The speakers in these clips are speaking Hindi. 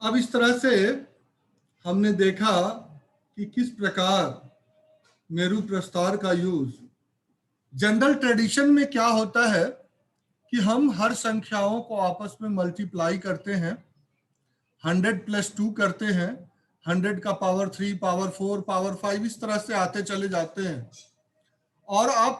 अब इस तरह से हमने देखा कि किस प्रकार मेरु प्रस्तार का यूज जनरल ट्रेडिशन में क्या होता है कि हम हर संख्याओं को आपस में मल्टीप्लाई करते हैं, 100+2 करते हैं, 100 का पावर 3, पावर 4, पावर 5 इस तरह से आते चले जाते हैं। और आप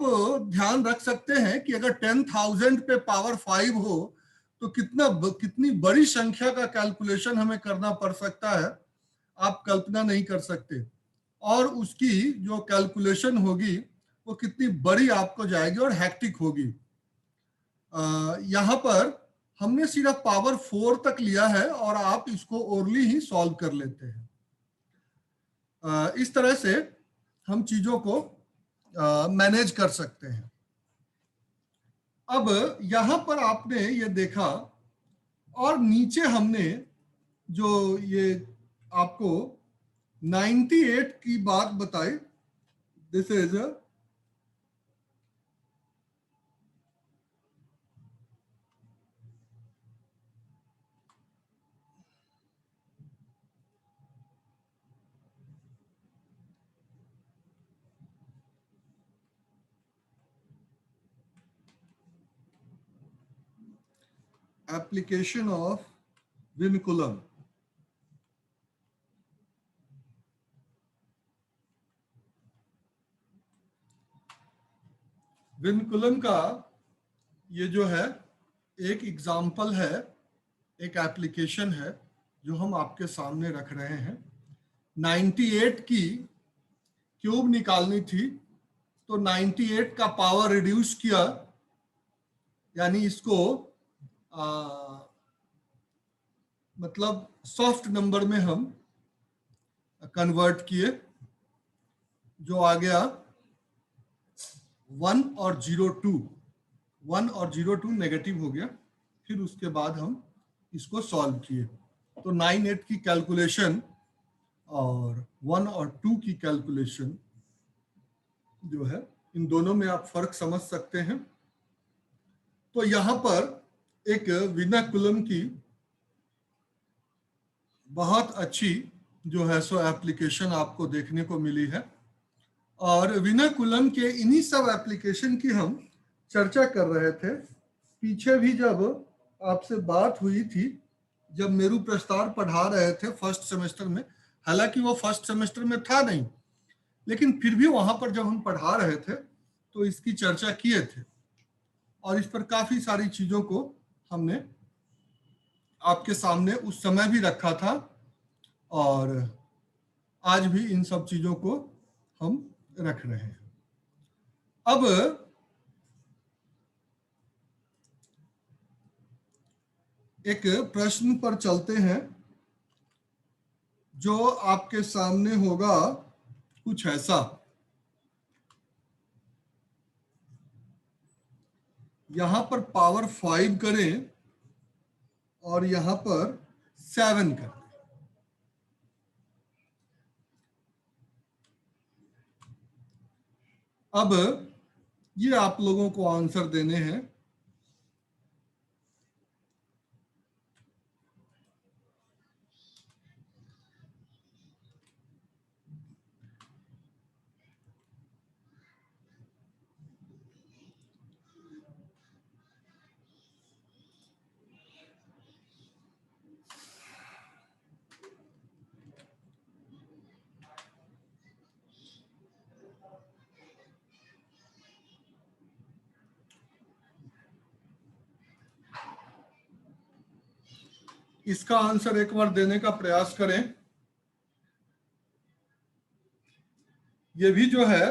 ध्यान रख सकते हैं कि अगर 10,000 पे पावर 5 हो तो कितनी बड़ी संख्या का कैलकुलेशन हमें करना पड़ सकता है, आप कल्पना नहीं कर सकते। और उसकी जो कैलकुलेशन होगी वो कितनी बड़ी आपको जाएगी और हैक्टिक होगी। यहाँ पर हमने सिर्फ पावर 4 तक लिया है और आप इसको ओरली ही सॉल्व कर लेते हैं। इस तरह से हम चीजों को मैनेज कर सकते हैं। अब यहाँ पर आपने ये देखा और नीचे हमने जो ये आपको 98 की बात बताई, this is application of vinculum। Vinculum का ये जो है एक एग्जाम्पल है, एक एप्लीकेशन है जो हम आपके सामने रख रहे हैं। 98 की क्यूब निकालनी थी तो 98 का पावर रिड्यूस किया, यानी इसको मतलब सॉफ्ट नंबर में हम कन्वर्ट किए, जो आ गया 1 और 0 2 नेगेटिव हो गया। फिर उसके बाद हम इसको सॉल्व किए तो 98 की कैलकुलेशन और 1 और 2 की कैलकुलेशन जो है, इन दोनों में आप फर्क समझ सकते हैं। तो यहाँ पर एक विनकुलम की बहुत अच्छी जो है सो एप्लीकेशन आपको देखने को मिली है। और विनकुलम के इन्हीं सब एप्लीकेशन की हम चर्चा कर रहे थे। पीछे भी जब आपसे बात हुई थी, जब मेरु प्रस्तार पढ़ा रहे थे फर्स्ट सेमेस्टर में, हालांकि वो फर्स्ट सेमेस्टर में था नहीं, लेकिन फिर भी वहां पर जब हम पढ़ा रहे थे तो इसकी चर्चा किए थे और इस पर काफी सारी चीजों को हमने आपके सामने उस समय भी रखा था और आज भी इन सब चीजों को हम रख रहे हैं। अब एक प्रश्न पर चलते हैं जो आपके सामने होगा कुछ ऐसा। यहां पर पावर 5 करें और यहां पर 7 करें। अब ये आप लोगों को आंसर देने हैं। इसका आंसर एक बार देने का प्रयास करें। ये भी जो है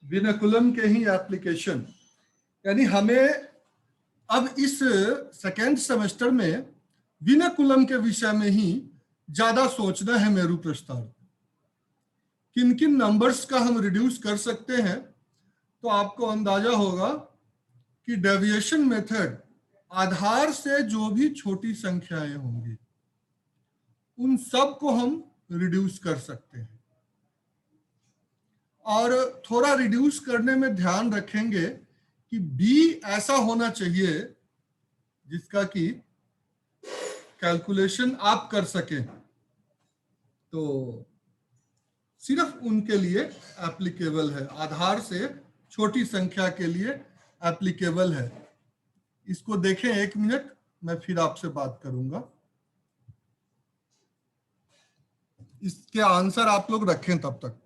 विनकुलम के ही एप्लीकेशन, यानी हमें अब इस सेकेंड सेमेस्टर में विनकुलम के विषय में ही ज्यादा सोचना है। मेरु प्रस्तार किन किन नंबर्स का हम रिड्यूस कर सकते हैं, तो आपको अंदाजा होगा कि डेविएशन मेथड आधार से जो भी छोटी संख्याएं होंगी उन सब को हम रिड्यूस कर सकते हैं। और थोड़ा रिड्यूस करने में ध्यान रखेंगे कि b ऐसा होना चाहिए जिसका कि कैलकुलेशन आप कर सकें, तो सिर्फ उनके लिए एप्लीकेबल है, आधार से छोटी संख्या के लिए एप्लीकेबल है। इसको देखें, 1 मिनट, मैं फिर आपसे बात करूंगा। इसके आंसर आप लोग रखें तब तक।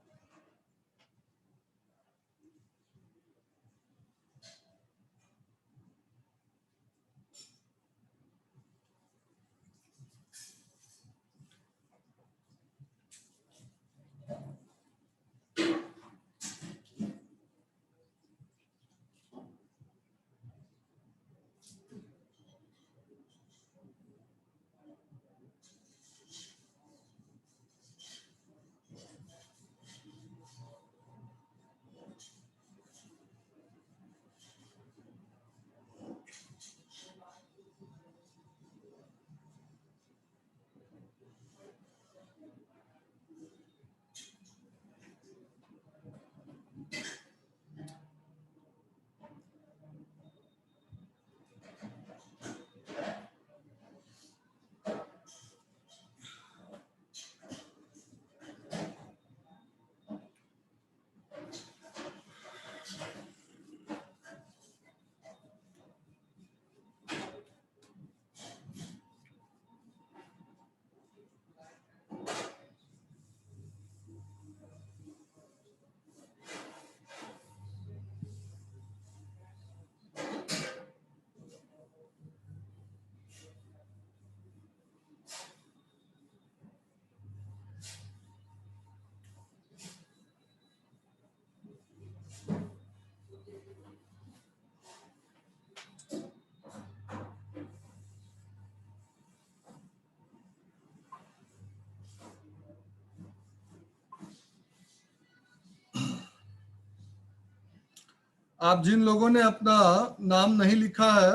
आप जिन लोगों ने अपना नाम नहीं लिखा है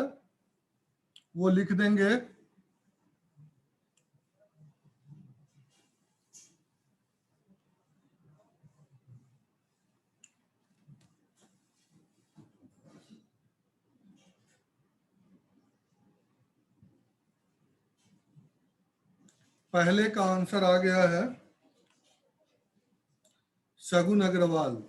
वो लिख देंगे। पहले का आंसर आ गया है शगुन अग्रवाल।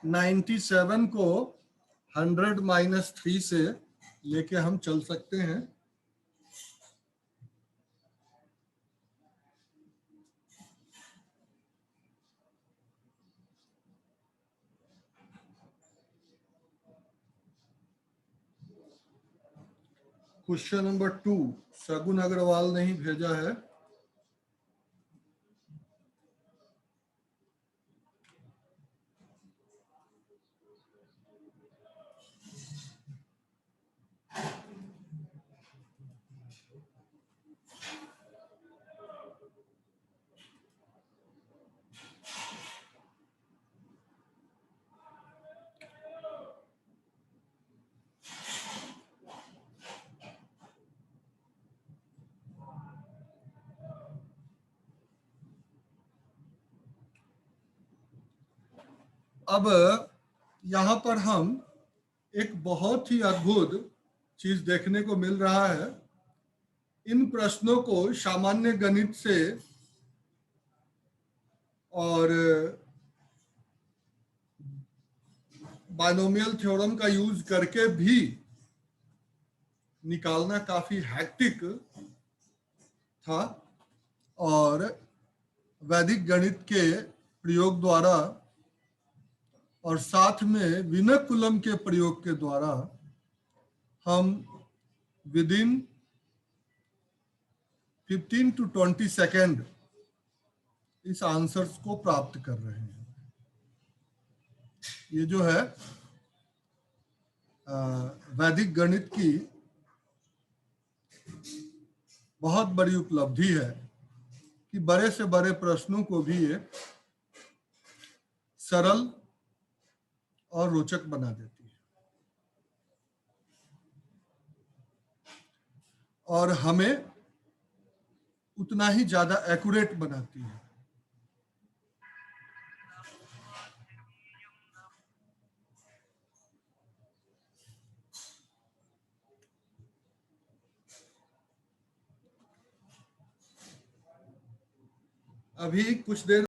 -97 को 100 - 3 से लेके हम चल सकते हैं। क्वेश्चन नंबर 2 शगुन अग्रवाल ने ही भेजा है। अब यहाँ पर हम एक बहुत ही अद्भुत चीज देखने को मिल रहा है। इन प्रश्नों को सामान्य गणित से और बाइनोमियल थ्योरम का यूज करके भी निकालना काफी हैक्टिक था, और वैदिक गणित के प्रयोग द्वारा और साथ में विनकुलम के प्रयोग के द्वारा हम विद इन 15 to 20 सेकेंड इस आंसर्स को प्राप्त कर रहे हैं। ये जो है वैदिक गणित की बहुत बड़ी उपलब्धि है कि बड़े से बड़े प्रश्नों को भी ये सरल और रोचक बना देती है, और हमें उतना ही ज्यादा एक्यूरेट बनाती है। अभी कुछ देर